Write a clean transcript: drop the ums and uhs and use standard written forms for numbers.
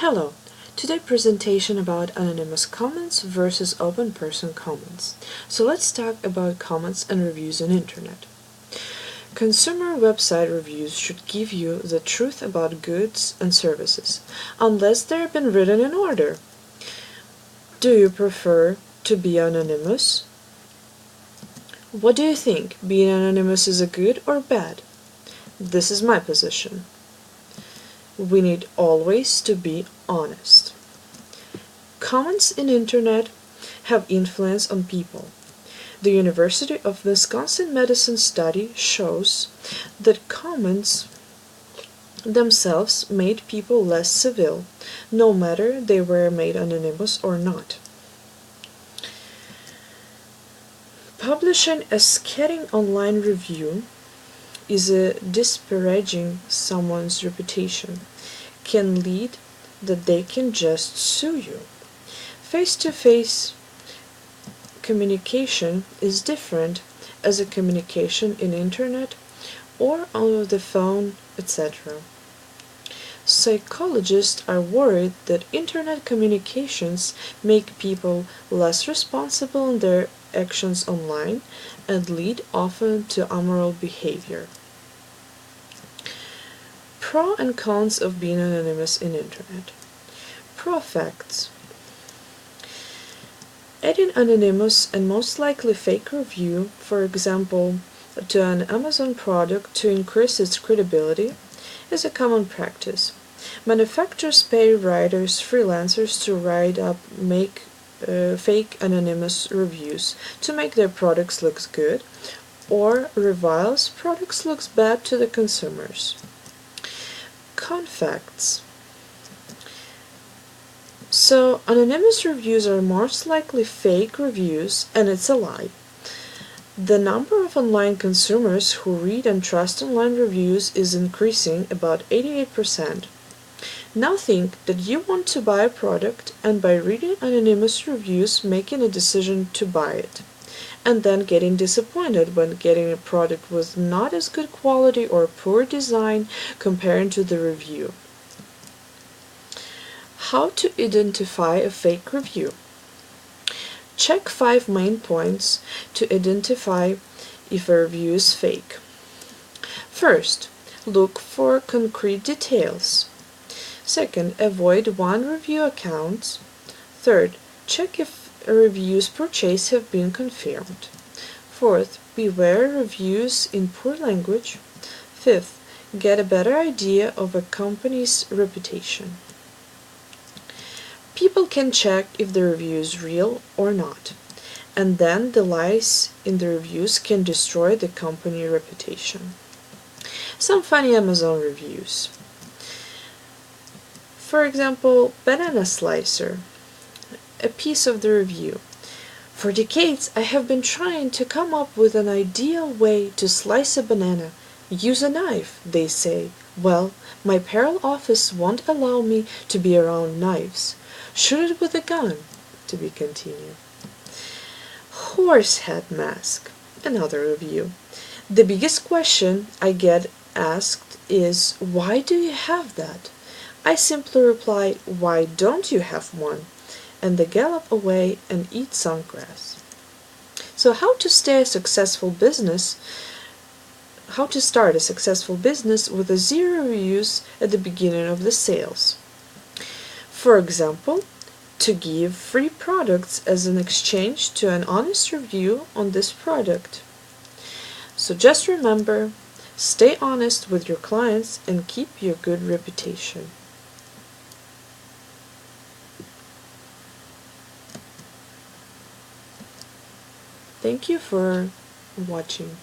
Hello! Today presentation about anonymous comments versus open person comments. So let's talk about comments and reviews on internet. Consumer website reviews should give you the truth about goods and services, unless they have been written in order. Do you prefer to be anonymous? What do you think? Being anonymous is a good or bad? This is my position. We need always to be honest. Comments in internet have influence on people. The University of Wisconsin Medicine study shows that comments themselves made people less civil, no matter they were made anonymous or not. Publishing a scathing online review is disparaging someone's reputation, can lead that they can just sue you. Face-to-face communication is different as a communication in internet or over the phone, etc. Psychologists are worried that internet communications make people less responsible in their actions online and lead often to immoral behavior. Pro and cons of being anonymous in internet. Pro facts. Adding anonymous and most likely fake review, for example, to an Amazon product to increase its credibility, is a common practice. Manufacturers pay writers, freelancers to write up fake anonymous reviews to make their products look good, or reviles products looks bad to the consumers. Con facts. So, anonymous reviews are most likely fake reviews, and it's a lie. The number of online consumers who read and trust online reviews is increasing about 88%. Now think that you want to buy a product and by reading anonymous reviews making a decision to buy it, and then getting disappointed when getting a product with not as good quality or poor design compared to the review. How to identify a fake review. Check 5 main points to identify if a review is fake. First, look for concrete details. Second, avoid one-review accounts. Third, check if a review's purchase have been confirmed. Fourth, beware reviews in poor language. Fifth, get a better idea of a company's reputation. People can check if the review is real or not, and then the lies in the reviews can destroy the company reputation. Some funny Amazon reviews. For example, banana slicer. A piece of the review. For decades, I have been trying to come up with an ideal way to slice a banana. Use a knife, they say. Well, my parole office won't allow me to be around knives. Shoot it with a gun. To be continued. Horse head mask. Another review. The biggest question I get asked is, why do you have that? I simply reply, why don't you have one? And they gallop away and eat some grass. So how to start a successful business with a 0 reviews at the beginning of the sales. For example, to give free products as an exchange to an honest review on this product. So just remember, stay honest with your clients and keep your good reputation. Thank you for watching.